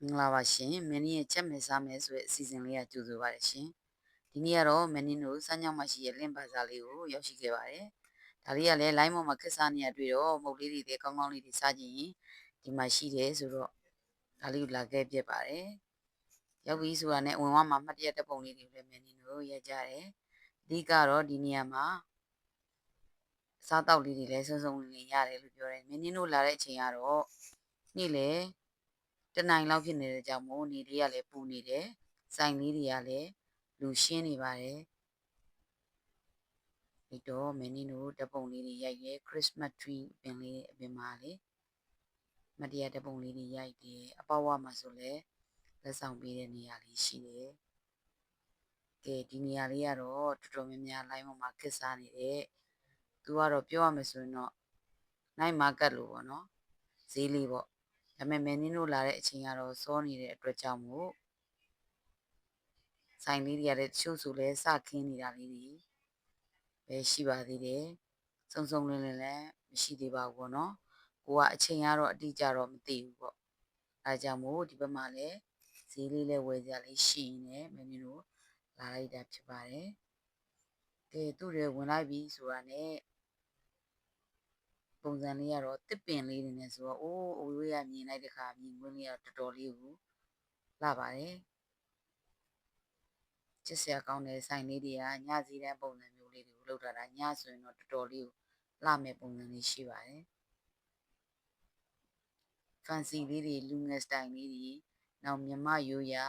မင်္ဂလာပါရှင်မင်းရဲ့ချက်မဲ့စားမယ်ဆိုတဲ့အစီအစဉ်လေးကကြိုဆိုပါရရှင်ဒီနေ့ကတော့မင်းတို့စမ်းကြောင်းမှာရှိရဲ့လင့်ပါစာလေးကိုရောက်ရှိခဲ့ပါတယ်ဒါလေးကလည်း line ပေါ်မှာခက်စားနေရတွေ့တော့မုတ်လေးတွေကောင်းကောင်းလေးတွေစားကြည့်ရင်ဒီမှာရှိတယ်ဆိုတော့ဒါလေးကိုလာခဲ့ပြပါတယ်ရောက်ပြီဆိုတာနဲ့ဝင်ဝမှာမှတ်တရတဲ့ပုံလေးတွေလည်းမင်းတို့ရကြတယ်အဓိကတော့ဒီနေရာမှာစားတောက်လေးတွေလည်းစုံစုံလင်ရတယ်လို့ပြောတယ်မင်းတို့လာတဲ့အချိန်ကတော့နေ့လေတနိုင်လောက်ဖြစ်နေတဲ့ကြောင့်မို့နေလေးကလည်းပူနေတယ်ဆိုင်လေးတွေကလည်းလူရှင်းနေပါတယ်ဒီတော့မင်းတို့ဓပုံလေးတွေရိုက်ရဲ Christmas tree ပင်လေးအပင်မှာလေမတရားဓပုံလေးတွေရိုက်တယ်အပေါက်ဝမှာဆိုလဲလက်ဆောင်ပေးတဲ့နေရာလေးရှိတယ်ကဲဒီနေရာလေးကတော့တော်တော်များများ line ပေါ်မှာခက်စားနေတဲ့သူကတော့ပြောရမယ်ဆိုရင်တော့ night market လို့ပေါ့နော်ဈေးလေးပေါ့ဒါပေမဲ့မင်းတို့လာတဲ့အချိန်ကတော့စောနေတဲ့အတွက်ကြောင့်မို့ဆိုင်လေးတွေကလည်းတချို့ဆိုလဲစခင်းနေတာလေးတွေပဲရှိပါသေးတယ်စုံစုံလင်လင်လည်းမရှိသေးပါဘူးပေါ့နော်ကိုကအချိန်ကတော့အတိအကျတော့မသိဘူးပေါ့အဲကြောင့်မို့ဒီဘက်မှာလည်းဈေးလေးလည်းဝယ်ကြလေးရှိနေမင်းတို့လာလိုက်တာဖြစ်ပါတယ်ကဲသူ့တွေဝင်လိုက်ပြီဆိုတာနဲ့ပုံစံလေးကတော့တစ်ပင်လေးတွေနဲ့ဆိုတော့အိုးအဝေးကမြင်လိုက်တဲ့ခါမြင်ကွင်းလေးကတော်တော်လေးကိုလှပါတယ်ချစ်စရာကောင်းတဲ့ဆိုင်လေးတွေကညစီတဲ့ပုံစံမျိုးလေးတွေကိုလုပ်ထားတာညဆိုရင်တော့တော်တော်လေးကိုလှမဲ့ပုံစံလေးရှိပါတယ် fancy လေးတွေလူငယ် style လေးတွေနောက်မြမရိုးရာ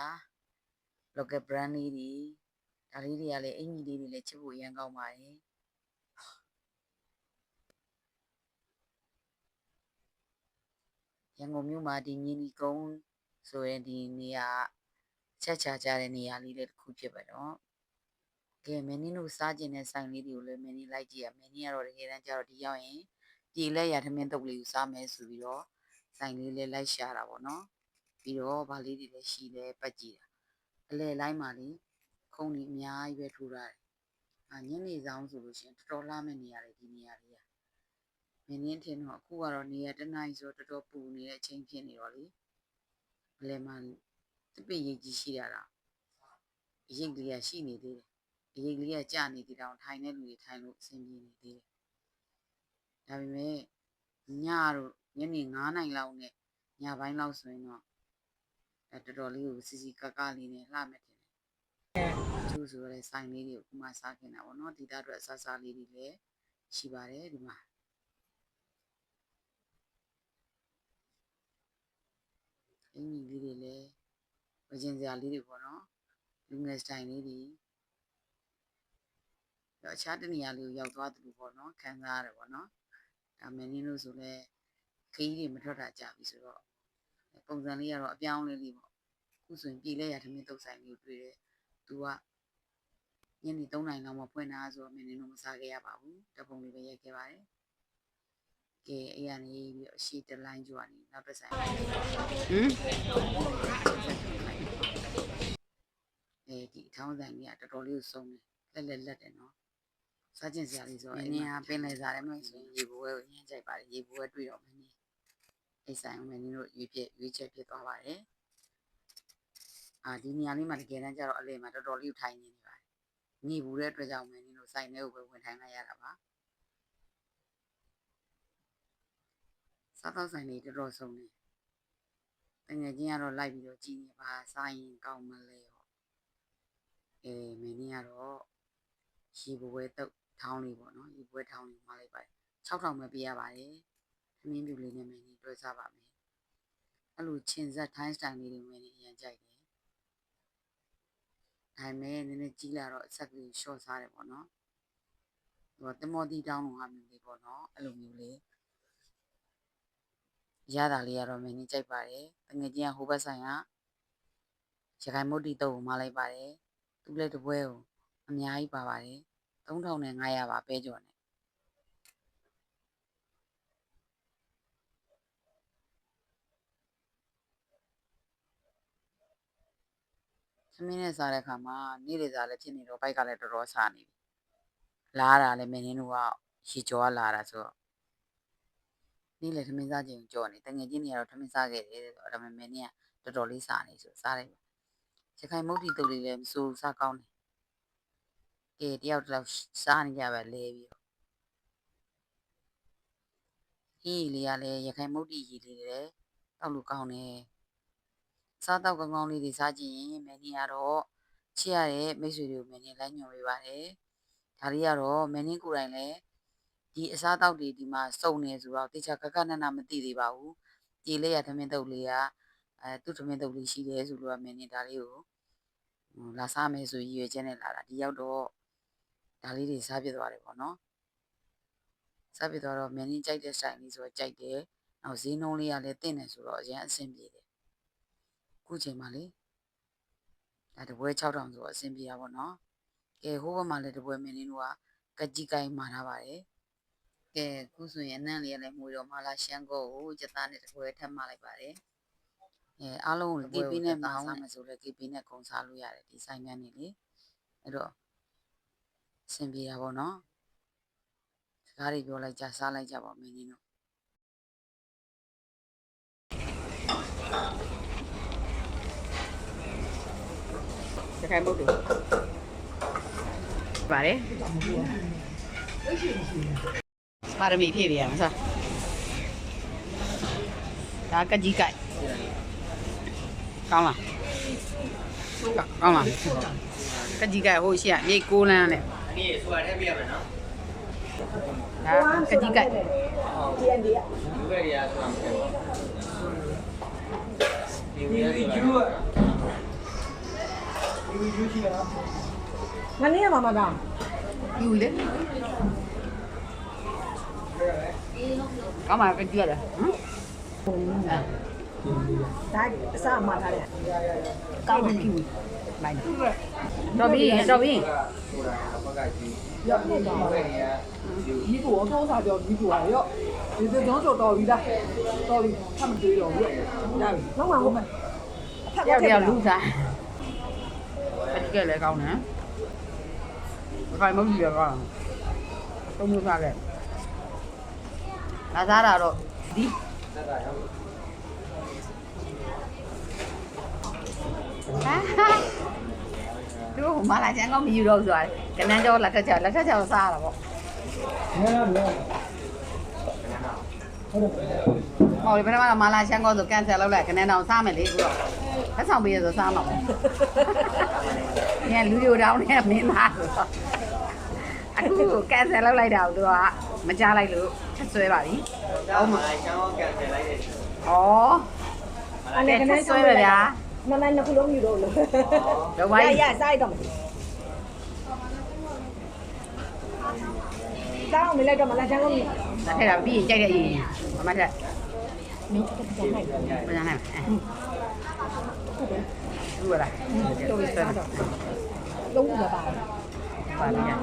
local brand လေးတွေဒါလေးတွေကလည်းအင်ကြီးလေးတွေလည်းချစ်ဖို့အရင်ကောင်းပါတယ်ရန်ကုန်မြို့မှာဒီမြင်းဒီကုန်းဆိုရင်ဒီနေရာချက်ချကြတဲ့နေရာလေးတွေတစ်ခုဖြစ်ပါတော့ကဲမင်းတို့စားကျင်တဲ့ဆိုင်လေးတွေကိုလည်းမင်းလိုက်ကြည့်ရမင်းကတော့တကယ်တမ်းကျတော့ဒီရောက်ရင်ပြည်လက်ရထမင်းတုပ်လေးကိုစားမယ်ဆိုပြီးတော့ဆိုင်လေးလေးလိုက်ရှာတာပေါ့နော်ပြီးတော့ဗာလေးတွေလည်းရှိတယ်ပတ်ကြည့်တာအလဲလိုက်မှလေခုံကြီးအများကြီးပဲထိုးထားတယ်ညနေဆောင်ဆိုလို့ရှိရင်တော်တော်လှမဲ့နေရတယ်ဒီနေရာလေးကမင်းထင်တော့အခုကတော့နေရာတနိုင်ဆိုတော်တော်ပူနေတဲ့အချိန်ဖြစ်နေတော့လေအလဲမှတပိရိတ်ကြီးရှိရတာအရိတ်လေးကရှိနေသေးတယ်အရိတ်လေးကကြာနေသေးတော့ထိုင်တဲ့လူတွေထိုင်လို့အဆင်ပြေနေသေးတယ်ဒါပေမဲ့ညတို့ညနေ9နိုင်လောက်နဲ့ညပိုင်းလောက်ဆိုရင်တော့တော်တော်လေးကိုစီစီကကလေးနဲ့လှမယ်တင်တယ်ကျိုးဆိုရဲဆိုင်လေးတွေကိုခုမှစားခင်တာပေါ့နော်ဒီသားအတွက်အစားစားလေးတွေလည်းရှိပါတယ်ဒီမှာအင်ကြီးလေးတွေလည်းဝကျင်စရာလေးတွေပေါ့နော်လူငယ်စတိုင်လေးတွေအခြားတနေရာလေးကိုရောက်သွားတယ်လို့ပေါ့နော်ခံစားရတယ်ပေါ့နော်ဒါမင်းတို့ဆိုလဲခီးတွေမထွက်တာကြပြီဆိုတော့ပုံစံလေးကတော့အပြောင်းလေးလေးပေါ့ခုဆိုရင်ပြည်လဲရထမင်းတုပ်ဆိုင်လေးကိုတွေ့တယ်သူကညနေ3နိုင်လောက်မှဖွင့်တာဆိုတော့မင်းတို့မစားခဲ့ရပါဘူးတပုံလေးပဲရိုက်ခဲ့ပါတယ်ကဲအဲ့ရနေပြီးအရှိတလိုင်းကြွားနေနောက်တစ်ဆိုင်ဒီအထောင်းဆိုင်ကြီးကတော်တော်လေးကိုစုံတယ်လက်တယ်နော်စားကျင်စရာလေးဆိုတော့အင်းကပင်လေစားတယ်မဟုတ်ဆိုရင်ရေပွဲကိုရမ်းကြိုက်ပါတယ်ရေပွဲတွေ့တော့မင်းအိဆိုင်မင်းတို့ရွေးချက်ဖြစ်သွားပါတယ်ဒီနေရာလေးမှာတကယ်တမ်းကျတော့အလဲမှာတော်တော်လေးထိုင်နေပါတယ်နေဘူးတဲ့အတွက်ကြောင့်မင်းတို့ဆိုင်ထဲကိုပဲဝင်ထိုင်လိုက်ရတာပါစားတော့ဆိုင်လေးတော်တော်ဆုံးနေတကယ်ချင်းကတော့လိုက်ပြီးတော့ကြည်နေပါစားရင်ကောင်းမလဲပေါ့မင်းကတော့ရေပွဲတုတ်ထောင်းလေးပေါ့နော်ရေပွဲထောင်းလေးမှာလိုက်ပါတယ်6000ပဲပေးရပါတယ်သမင်းပြူလေးနဲ့မင်းတွဲစားပါမယ်အဲ့လိုချင်ဆက်ထိုင်းစတိုင်လေးတွေမင်းအရင်ကြိုက်တယ်ဒါပေမဲ့နည်းနည်းကြီးလာတော့အဆက်ကလေးရှော့စားတယ်ပေါ့နော်ဟိုတမော်တီတောင်းလိုဟာမျိုးလေးပေါ့နော်အဲ့လိုမျိုးလေးရတာလေးကတော့မင်းကြိုက်ပါတယ်တငယ်ချင်းကဟိုဘက်ဆိုင်ကရခိုင်မုတ်တီတုပ်ကိုမလိုက်ပါတယ်သူ့လက်တပွဲကိုအများကြီးပါပါတယ်3500ပါပဲကြော်နဲ့သမင်းနဲ့စားတဲ့အခါမှာနေ့လေစားလည်းဖြစ်နေတော့ဘိုက်ကလည်းတော်တော်စားနေပြီလာတာလည်းမင်းတို့ကရေကြောကလာတာဆိုတော့နေ့လေသမင်းစားချိန်ကြော်နေတငယ်ချင်းတွေကတော့သမင်းစားခဲ့တယ်ဆိုတော့ဒါပေမဲ့မင်းက တော်တော်လေးစားနေဆိုစားတယ်ရခိုင်မုတ်တီတုပ်လေးလည်းမစိုးစားကောင်းတယ်ကဲတယောက်တစ်ယောက်စားနေကြပဲလဲပြီးတော့အေးလေးကလည်းရခိုင်မုတ်တီကြီးလေးလည်းတောက်လို့ကောင်းတယ်စားတော့ကောင်းကောင်းလေးတွေစားကြည့်ရင်မင်းကြီးကတော့ချစ်ရတဲ့မိတ်ဆွေတွေကိုမင်းကြီးလိုက်ညွှန်ပေးပါတယ်ဒါလေးကတော့မင်းကြီးကိုယ်တိုင်လည်းဒီအစားတောက်တွေဒီမှာစုံနေဆိုတော့တေချာခက်ခက်နက်နက်မသိသေးပါဘူးကြေလေးရသမင်းတုပ်လေးကသူ့သမင်းတုပ်လေးရှိတယ်ဆိုလို့ကမင်းကြီးဒါလေးကိုလာစားမယ်ဆိုရည်ရွယ်ချက်နဲ့လာတာဒီရောက်တော့ဒါလေးတွေစားပြသွားတယ်ပေါ့နော်စားပြသွားတော့မင်းကြီးကြိုက်တဲ့ဆိုင်လေးဆိုတော့ကြိုက်တယ်နောက်ဈေးနှုန်းလေးကလည်းတင့်တယ်ဆိုတော့အရင်အဆင်ပြေတယ်ခုချိန်မှာလေဒါတပွဲ6000ဆိုတော့အဆင်ပြေတာပေါ့နော်ကဲဟိုဘက်မှာလည်းတပွဲမင်းကြီးတို့ကကကြီးကိုင်းမှာထားပါတယ်ကဲခုဆိုရင်အနံ့လေးလည်းမှုတော့မလာရှမ်းကောကိုစက်သားနဲ့တပွဲထပ်မှလိုက်ပါတယ်အားလုံးကို KP နဲ့မစားမယ်ဆိုလဲ KP နဲ့ကုန်စားလို့ရတယ်ဒီဆိုင်များနေလေအဲ့တော့အဆင်ပြေတာပေါ့နော်စကားတွေပြောလိုက်ကြစားလိုက်ကြပါမင်းကြီးတို့ရခိုင်မုတ်တူပါတယ်ပါရမီဖြည့်ပြရမှာစားဒါကကြီးကြိုက်ကောင်းလားကောင်းလားကကြီးကြိုက်ဟိုရှိရမြိတ်6လမ်းနဲ့ဒီဆိုတာထည့်ပြရမယ်နော်ဒါကကြီးကြိုက်ဒီအန်ဒီကလူပဲရဆိုတာမဖြစ်ဘူးဒီကျူးငါနေရမှာမကောင်းယူလေကောင်းမှာကကြီးရတယ်ဟမ်ဒါအစားမှထားတယ်ကောင်းပြီမိုင်းတော့ပြီးရောက်နေတော့ဒီကူတော့စားကြောဒီကူရောဒီစကြောတော်တော်ပြီလားတော်ပြီထပ်မတွေ့တော့ဘူးရပြီနောက်မှဟုတ်မယ်အဖက်ကတော့လူစားအတိကလည်းကောင်းတယ်ခိုင်မုတ်ကြီးလည်းကောင်းသုံးမျိုးစားခဲ့လာစားတာတော့ဒီသူမလာချင်ကောမယူတော့ဆိုရတယ်ကနန်းကျော်လက်ထက်ချောစားတာပေါ့ဟောဒီဘယ်မှာမလာချင်ကောဆိုကန်ဆယ်လုပ်လိုက်ကနန်းတောင်စားမယ်လေခုတော့လက်ဆောင်ပေးရဆိုစားမှာပေါ့ညလူတွေတောင်းနေမင်းသားဆိုတော့အခုကန်ဆယ်လုပ်လိုက်တာကိုသူကမကြားလိုက်လို့ချက်ဆွဲပါပြီဟုတ်မှာချောင်းကန်ဆယ်လိုက်တယ်ဩအဲ့ဒါကဆွဲပါဗျာမမနှစ်ခုလုံးယူတော့လို့တော့ဘာရစားရတော့မတောင်းမလိုက်တော့မလာချမ်းလို့ဒါထက်တာပြီးရင်ကြိုက်တဲ့အရင်မမထက်မင်းတက်ကြနိုင်မကြနိုင်ဘူးလားတော့ပြီးဆက်လုံးဝပါပါလိမ့်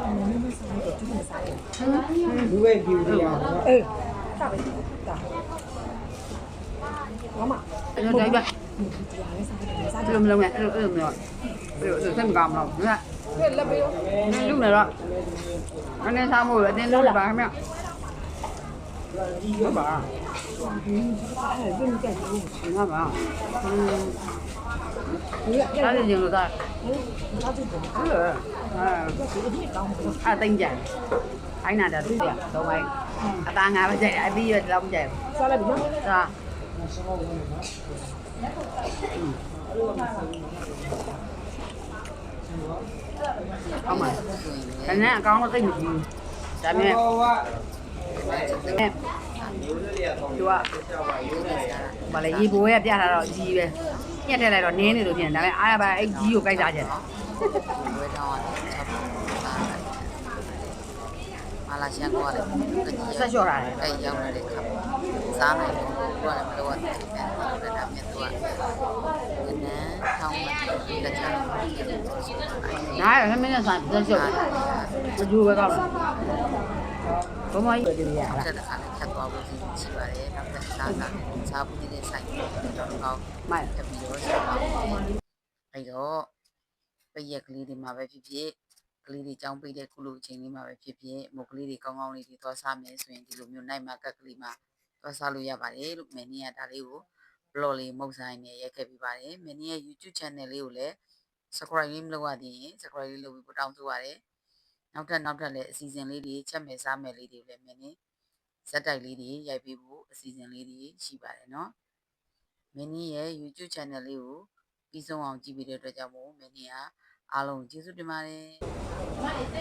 လူပဲကြည့်ရအောင်အေးစားပဲတာမမအဲ့တော့ကြိုက်ပါဘယ်လိုမလုပ်နဲ့အဲ့လိုမျိုးအဲ့စက်မကောင်းတော့ဟုတ်လားလက်ပေးရောလူနေတော့အနေစားမို့အတင်းလုံးပါခင်ဗျဟုတ်ပါအဲ့ဒီကဲဟုတ်ပါစားရရင်လို့သားစားကြည့်တယ်ဟုတ်လားအဲ့တင်းကြအိုင်းနာတာတူရတော့ဘိုင်းအသားငါပဲကြိုက်တယ်အပြီးရတော့မကြိုက်ဘူးစားလိုက်ပြီနော်စားเอามาแต่เนี้ยกองก็ติดอยู่แต่เนี้ยသူကဗာလေရေဘိုးရဲ့ပြထားတော့ကြီးပဲညက်ထည့်လိုက်တော့နင်းနေလို့ပြင်ဒါပေမဲ့အားရပါအဲ့ကြီးကိုကြိုက်စားကြတယ်မလာရှန်ကောရတယ်ဆက်လျှော့တာလေအဲ့ရောက်နေတဲ့ခါစားနိုင်လို့သူကလည်းမလိုအပ်တဲ့ပြန်တယ်ဒါပေမဲ့သူကနန်းထောင်းမှလက်ချနားရမင်းနဲ့ဆိုင်ဆက်လျှော့မကြိုးပဲကောင်းဘမကြီးရတာတစ်ခါလည်းဖြတ်သွားဖို့ရှိပါတယ်နောက်တစ်ခါစားဖို့နေတဲ့ဆိုင်တော့ကောင်းမိုက်တပြီးတော့ဆက်ပါအဲ့တော့ပရက်ကလေးတွေမှာပဲဖြစ်ဖြစ်ကလေးတွေကြောင်းပိတ်တဲ့ခုလိုအချိန်လေးမှာပဲဖြစ်ဖြစ်မုတ်ကလေးတွေကောင်းကောင်းလေးတွေသွားစားမယ်ဆိုရင်ဒီလိုမျိုးနိုင်မှာကက်ကလေးမှာသွားစားလို့ရပါတယ်လို့မင်းကြီးကဒါလေးကို blog လေးမုတ်ဆိုင်နဲ့ရိုက်ခဲ့ပြီးပါတယ်မင်းရဲ့ YouTube channel လေးကိုလည်း subscribe လေးမလုပ်ရသေးရင် subscribe လေးလုပ်ပြီးတောင်းဆိုပါတယ်နောက်ထပ်လည်းအစီအစဉ်လေးတွေချက်မဲ့စားမဲ့လေးတွေလည်းမင်းနဲ့ဇက်တိုက်လေးတွေရိုက်ပေးဖို့အစီအစဉ်လေးတွေရှိပါတယ်เนาะမင်းရဲ့ YouTube channel လေးကိုပြီးဆုံးအောင်ကြည့်ပေးတဲ့အတွက်ကြောင့်မို့မင်းကအားလုံးကျေးဇူးတင်ပါတယ်